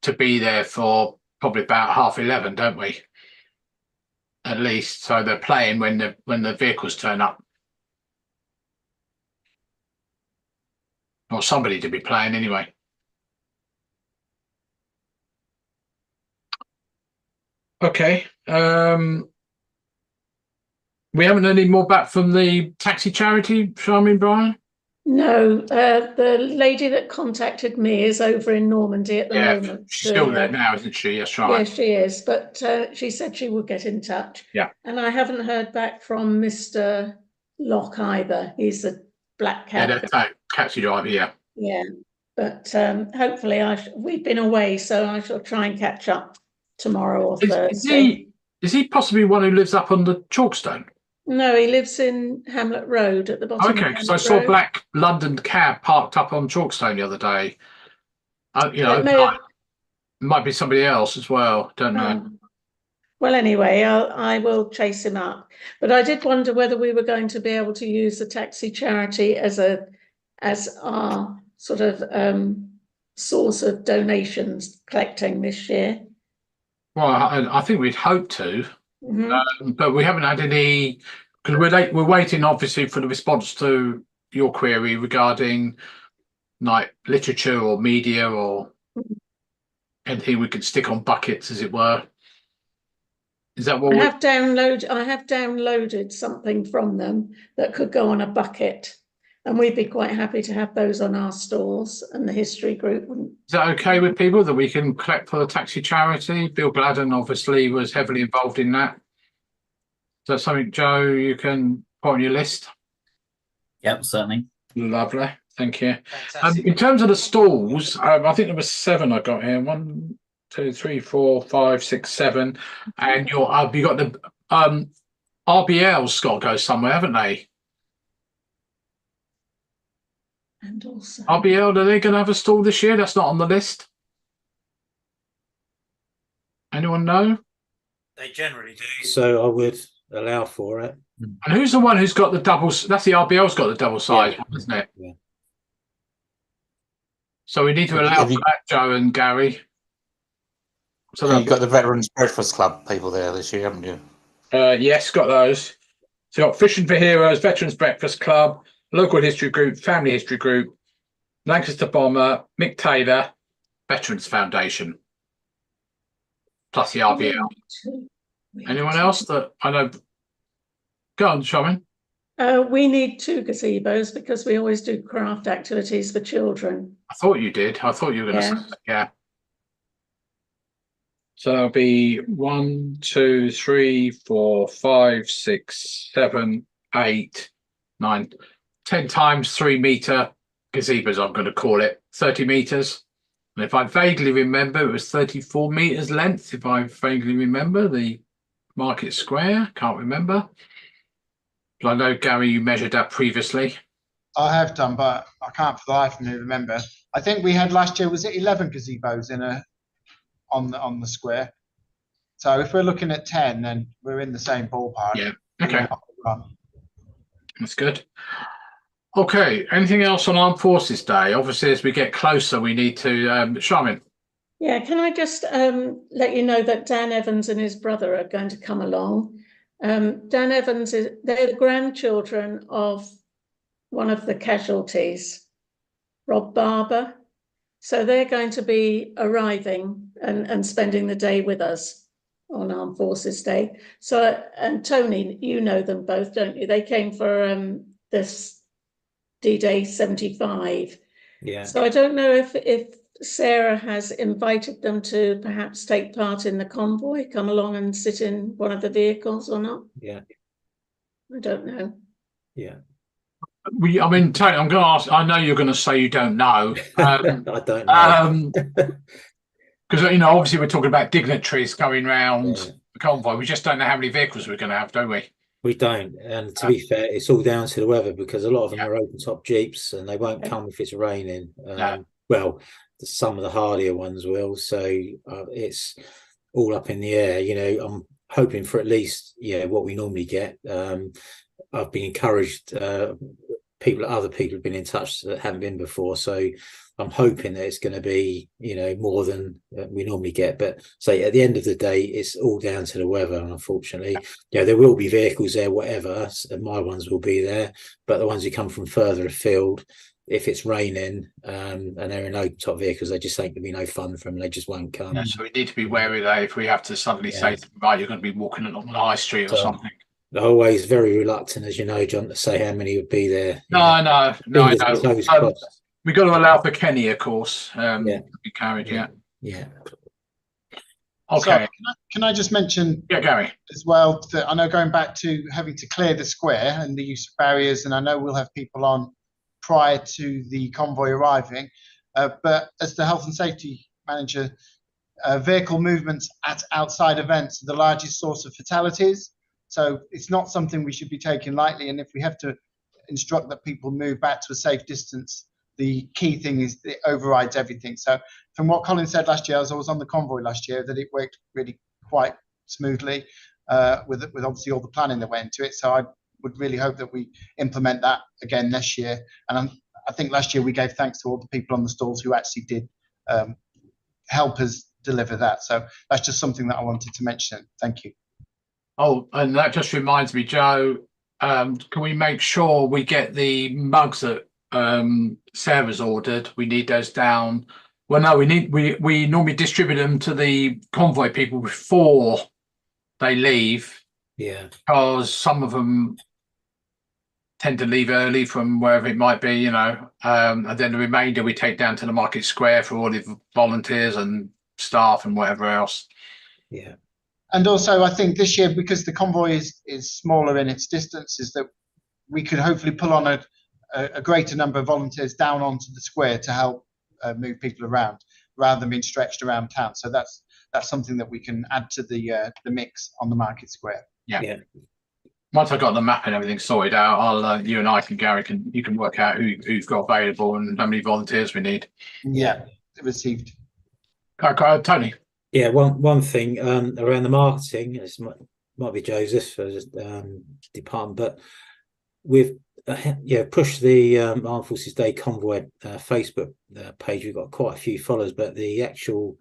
to be there for probably about 11:30, don't we? At least, so they're playing when the vehicles turn up. Or somebody to be playing anyway. Okay. We haven't had any more back from the taxi charity, Charmaine, Brian? No, the lady that contacted me is over in Normandy at the moment. She's still there now, isn't she? Yes, right. Yeah, she is, but she said she would get in touch. Yeah. And I haven't heard back from Mr. Locke either. He's a black cab. Yeah, that taxi driver, yeah. Yeah, but hopefully we've been away, so I shall try and catch up tomorrow or Thursday. Is he possibly one who lives up on the Chalkstone? No, he lives in Hamlet Road at the bottom. Okay, because I saw a black London cab parked up on Chalkstone the other day. It might be somebody else as well. Don't know. Well, anyway, I will chase him up. But I did wonder whether we were going to be able to use the taxi charity as our sort of source of donations collecting this year. Well, I think we'd hope to, but we haven't had any, because we're waiting obviously for the response to your query regarding like literature or media or anything we could stick on buckets, as it were. Is that what I have downloaded something from them that could go on a bucket, and we'd be quite happy to have those on our stores, and the history group wouldn't. Is that okay with people that we can collect for the taxi charity? Bill Gladden obviously was heavily involved in that. Is that something, Joe, you can put on your list? Yep, certainly. Lovely, thank you. In terms of the stalls, I think there were 7 I got here. 1, 2, 3, 4, 5, 6, 7, and you got the RBL's got to go somewhere, haven't they? And also, RBL, are they going to have a stall this year? That's not on the list. Anyone know? They generally do, so I would allow for it. And who's the one who's got the double? That's the RBL's got the double size, Yeah. isn't it? Yeah. So we need to Have you- allow have you- for that, Joe and Gary. So You've got the Veterans Breakfast Club people there this year, haven't you? yes, got those. So got Fishing for Heroes, Veterans Breakfast Club, Local History Group, Family History Group, Lancaster Bomber, Mick Taylor, Veterans Foundation, plus the RBL. Anyone else that I know? Go on, Shaman. we need 2 gazebos because we always do craft activities for children. I thought you did. I thought you were going to Yeah. say that. Yeah. So that'll be 1, 2, 3, 4, 5, 6, 7, 8, 9, 10 times 3 meter gazebos, I'm going to call it 30 meters. And if I vaguely remember, it was 34 meters length. If I vaguely remember the market square, can't remember. But I know, Gary, you measured that previously. I have done, but I can't for the life of me remember. I think we had last year, was it 11 gazebos on the square? So if we're looking at 10, then we're in the same ballpark. Yeah. Okay. That's good. Okay. Anything else on Armed Forces Day? Obviously, as we get closer, we need to. Charmin. Yeah, can I just let you know that Dan Evans and his brother are going to come along. Dan Evans they're the grandchildren of one of the casualties, Rob Barber. So they're going to be arriving and spending the day with us on Armed Forces Day. So, and Tony, you know them both, don't you? They came for this D-Day 75. Yeah. So I don't know if Sarah has invited them to perhaps take part in the convoy, come along and sit in one of the vehicles or not. Yeah. I don't know. Yeah. Tony, I'm going to ask. I know you're going to say you don't know. I don't know. Because obviously we're talking about dignitaries going round Yeah. the convoy. We just don't know how many vehicles we're going to have, don't we? We don't. And to be fair, it's all down to the weather because a lot of them are open top Jeeps and they won't come if it's raining. Well, some of the hardier ones will. So it's all up in the air. I'm hoping for at least what we normally get. I've been encouraged. Other people have been in touch that haven't been before. So I'm hoping that it's going to be, more than we normally get. But say at the end of the day, it's all down to the weather. Unfortunately, there will be vehicles there, whatever. My ones will be there, but the ones who come from further afield, if it's raining and they're in open top vehicles, they just ain't going to be no fun for them. They just won't come. Yeah, so we need to be wary of that if we have to suddenly say, right, you're going to be walking along the high street or something. Always very reluctant, as you know, John, to say how many would be there. No, I know. We've got to allow for Kenny, of course. To be carried, Yeah. Okay. So can I just mention, Gary, as well, that I know going back to having to clear the square and the use of barriers, and I know we'll have people on prior to the convoy arriving, but as the health and safety manager, vehicle movements at outside events are the largest source of fatalities. So it's not something we should be taking lightly. And if we have to instruct that people move back to a safe distance, the key thing is it overrides everything. So from what Colin said last year, as I was on the convoy last year, that it worked really quite smoothly with obviously all the planning that went into it. So I would really hope that we implement that again this year. And I think last year we gave thanks to all the people on the stalls who actually did help us deliver that. So that's just something that I wanted to mention. Thank you. Oh, and that just reminds me, Joe, can we make sure we get the mugs that Sarah's ordered? We need those down. Well, no, we normally distribute them to the convoy people before they leave. Yeah. Because some of them tend to leave early from wherever it might be, and then the remainder we take down to the market square for all the volunteers and staff and whatever else. Yeah. And also, I think this year, because the convoy is smaller in its distance, is that we could hopefully pull on a greater number of volunteers down onto the square to help move people around, rather than being stretched around town. So that's something that we can add to the mix on the market square. Yeah. once I've got the map and everything sorted out, I'll you and I can Gary you can work out who's got available and how many volunteers we need. Yeah, received. Tony. Yeah, one thing around the marketing, this might be Joseph department, but we've pushed the Armed Forces Day Convoy Facebook page. We've got quite a few followers, but the actual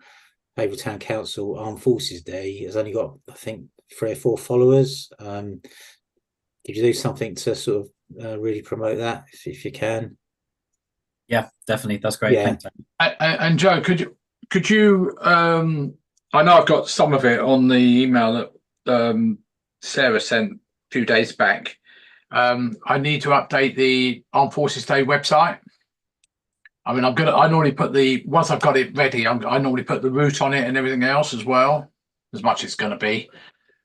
Haverhill Town Council Armed Forces Day has only got, I think, 3 or 4 followers. Could you do something to sort of really promote that if you can? Yeah, definitely. That's great. Yeah. Thanks, Tony. And Joe, could you I know I've got some of it on the email that Sarah sent a few days back. I need to update the Armed Forces Day website. I mean, I normally put once I've got it ready, I normally put the route on it and everything else as well, as much as it's going to be,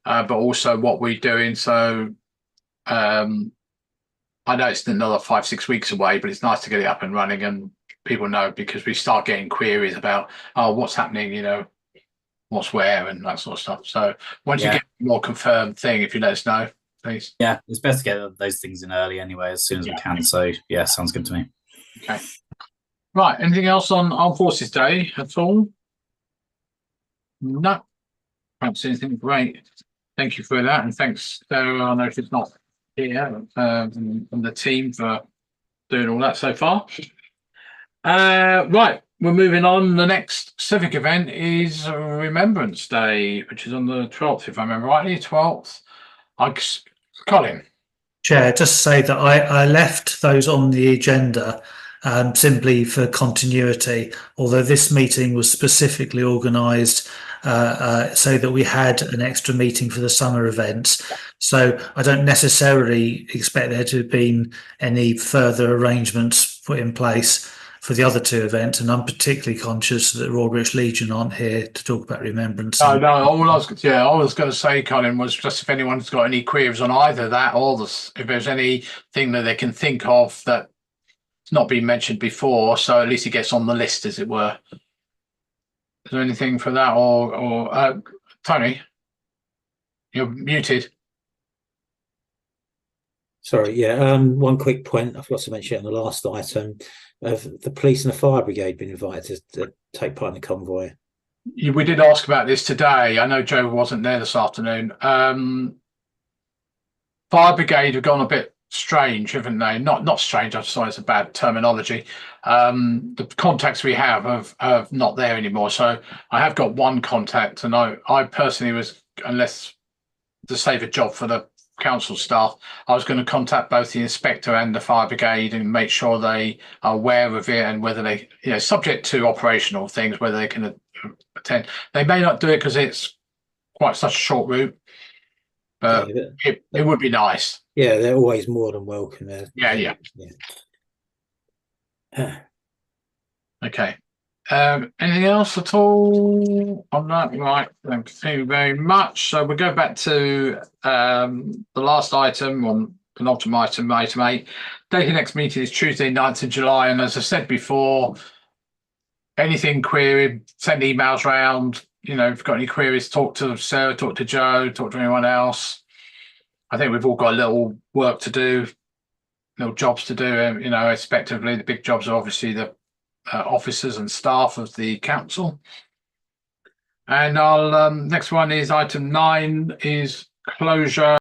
but also what we're doing. So I know it's another 5-6 weeks away, but it's nice to get it up and running and people know, because we start getting queries about, oh, what's happening, you know, what's where and that sort of stuff. So once you get a more confirmed thing, if you let us know, please. Yeah, it's best to get those things in early anyway, as soon as we can. So yeah, sounds good to me. Okay. Right. Anything else on Armed Forces Day at all? No. Perhaps anything. Great. Thank you for that, and thanks, Sarah. I know she's not here, and the team for doing all that so far. Right. We're moving on. The next civic event is Remembrance Day, which is on the 12th, if I remember rightly. 12th. Colin. Chair, just to say that I left those on the agenda simply for continuity, although this meeting was specifically organised so that we had an extra meeting for the summer events. So I don't necessarily expect there to have been any further arrangements put in place for the other 2 events, and I'm particularly conscious that Royal British Legion aren't here to talk about remembrance. No, all I was going to say, Colin, was just if anyone's got any queries on either that or if there's anything that they can think of that's not been mentioned before, so at least it gets on the list, as it were. Is there anything for that, or Tony? You're muted. Sorry, yeah. One quick point I forgot to mention on the last item: of the police and the fire brigade been invited to take part in the convoy? We did ask about this today. I know Joe wasn't there this afternoon. Fire brigade have gone a bit strange, haven't they? Not strange. I'm sorry, it's a bad terminology. The contacts we have not there anymore. So I have got one contact, and I personally was, unless to save a job for the council staff, I was going to contact both the inspector and the fire brigade and make sure they are aware of it, and whether they, you know, subject to operational things, whether they can attend. They may not do it because it's quite such a short route, but it would be nice. Yeah, they're always more than welcome there. Yeah. Okay. Anything else at all on that? Right. Thank you very much. So we'll go back to the last item, on penultimate item 8. Date of next meeting is Tuesday, 9th of July. And as I said before, anything queried, send emails round. You know, if you've got any queries, talk to Sarah, talk to Joe, talk to anyone else. I think we've all got a little work to do, little jobs to do. You know, respectively, the big jobs are obviously the officers and staff of the council. And our next one is item 9, is closure